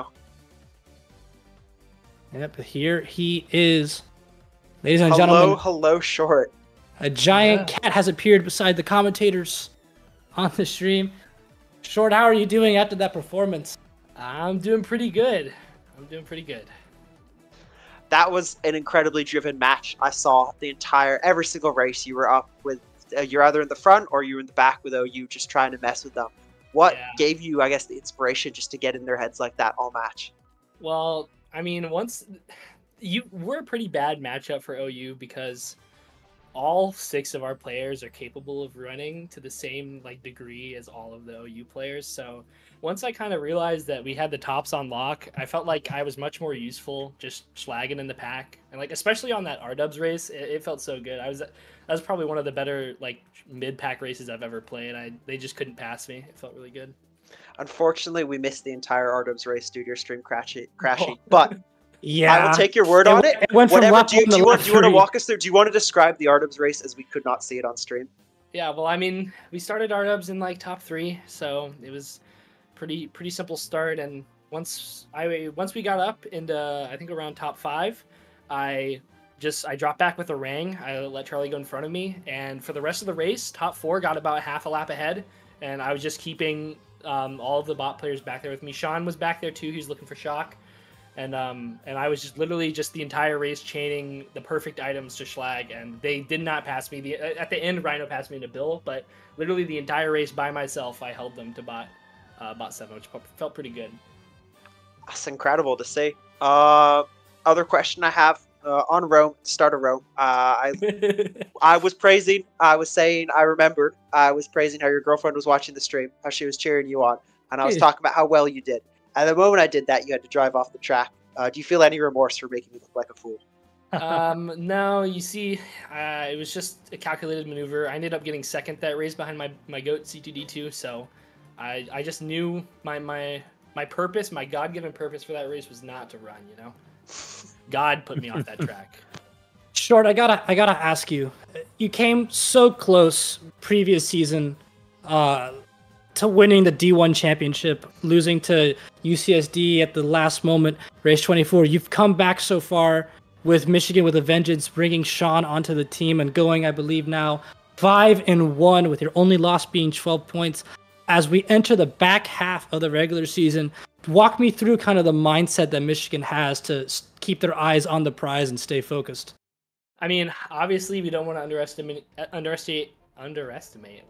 [SPEAKER 1] Yep, here he is. Ladies and gentlemen.
[SPEAKER 2] Hello, Short.
[SPEAKER 1] A giant cat has appeared beside the commentators on the stream. Short, how are you doing after that performance?
[SPEAKER 3] I'm doing pretty good.
[SPEAKER 2] That was an incredibly driven match. I saw every single race you were up with. You're either in the front or you're in the back with OU just trying to mess with them. What gave you, I guess, the inspiration just to get in their heads like that all match?
[SPEAKER 3] Well, I mean, we're a pretty bad matchup for OU because all 6 of our players are capable of running to the same degree as all of the OU players. So once I kind of realized that we had the tops on lock, I felt like I was much more useful just slagging in the pack. And especially on that R-dubs race, it felt so good. That was probably one of the better mid-pack races I've ever played. They just couldn't pass me. It felt really good.
[SPEAKER 2] Unfortunately, we missed the entire R-dubs race due to your stream crashing. But
[SPEAKER 1] yeah,
[SPEAKER 2] I will take your word on it.
[SPEAKER 1] It went from
[SPEAKER 2] do you want to walk us through? Do you want to describe the R-dubs race as we could not see it on stream?
[SPEAKER 3] Yeah, well, I mean, we started R-dubs in top 3, so it was pretty simple start. And once we got up into I think around top 5, I dropped back with a rang. I let Charlie go in front of me, and for the rest of the race, top 4 got about half a lap ahead, and I was just keeping all of the bot players back there with me. Sean was back there too. He was looking for shock, and I was just literally the entire race chaining the perfect items to Schlag, and they did not pass me. At the end, Rhino passed me into Bill, but literally the entire race by myself, I held them to bot 7, which felt pretty good.
[SPEAKER 2] That's incredible to see. Other question I have. On Rome, start of Rome, I was praising, I was praising how your girlfriend was watching the stream, how she was cheering you on, and I was talking about how well you did. And the moment I did that, you had to drive off the track. Do you feel any remorse for making me look like a fool?
[SPEAKER 3] No, you see, it was just a calculated maneuver. I ended up getting second that race behind my goat C2D2, so I just knew my purpose, my God-given purpose for that race was not to run, God put me off that track.
[SPEAKER 1] Short, I gotta ask you. You came so close previous season to winning the D1 championship, losing to UCSD at the last moment, race 24. You've come back so far with Michigan with a vengeance, bringing Sean onto the team and going, I believe now, 5-1 with your only loss being 12 points. As we enter the back half of the regular season, walk me through kind of the mindset that Michigan has to keep their eyes on the prize and stay focused.
[SPEAKER 3] I mean, obviously, we don't want to underestimate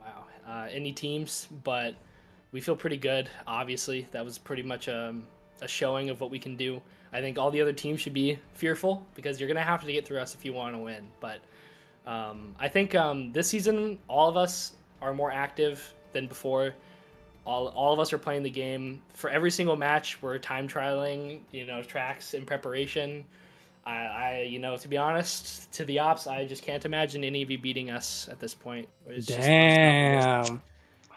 [SPEAKER 3] any teams, but we feel pretty good. Obviously, that was pretty much a showing of what we can do. I think all the other teams should be fearful because you're gonna have to get through us if you want to win. But I think this season all of us are more active than before. All of us are playing the game for every single match. We're time trialing, tracks in preparation. To be honest, to the ops, I just can't imagine any of you beating us at this point. It's
[SPEAKER 1] Damn.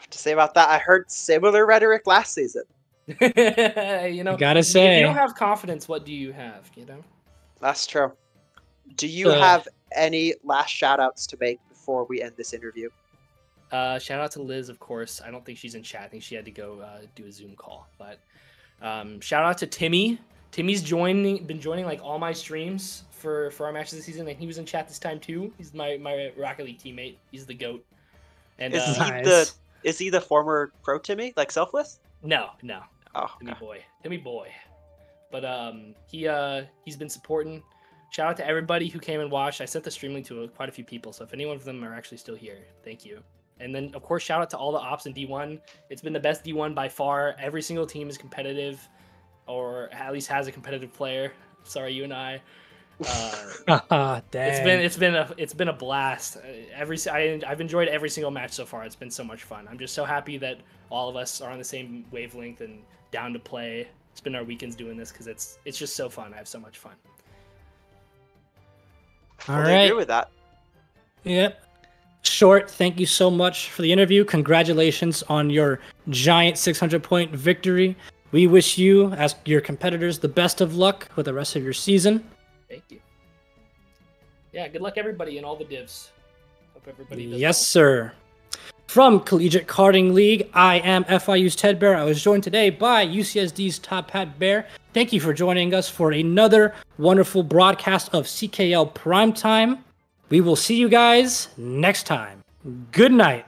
[SPEAKER 2] To say about that, I heard similar rhetoric last season.
[SPEAKER 1] I gotta say,
[SPEAKER 3] if you don't have confidence, what do you have?
[SPEAKER 2] That's true. Do you have any last shout outs to make before we end this interview?
[SPEAKER 3] Shout out to Liz, of course. I don't think she's in chat. I think she had to go do a Zoom call. But shout out to Timmy. Timmy's been joining like all my streams for our matches this season, and he was in chat this time too. He's my Rocket League teammate. He's the GOAT. And
[SPEAKER 2] is he the former pro Timmy, like Selfless?
[SPEAKER 3] No.
[SPEAKER 2] Oh,
[SPEAKER 3] Timmy boy. But he's been supporting. Shout out to everybody who came and watched. I sent the stream link to quite a few people, so if any one of them are actually still here, thank you. And then, of course, shout out to all the ops in D1. It's been the best D1 by far. Every single team is competitive, or at least has a competitive player. Sorry, you and I. It's been a blast. I've enjoyed every single match so far. It's been so much fun. I'm just so happy that all of us are on the same wavelength and down to play. Spend our weekends doing this because it's just so fun. I have so much fun.
[SPEAKER 2] All right. I agree with that.
[SPEAKER 1] Yep. Short, thank you so much for the interview. Congratulations on your giant 600-point victory. We wish you, as your competitors, the best of luck with the rest of your season.
[SPEAKER 3] Thank you. Yeah, good luck everybody in all the divs. Hope everybody does
[SPEAKER 1] Yes,
[SPEAKER 3] well.
[SPEAKER 1] sir. From Collegiate Karting League, I am FIU's Ted Bear. I was joined today by UCSD's Top Hat Bear. Thank you for joining us for another wonderful broadcast of CKL Primetime. We will see you guys next time. Good night.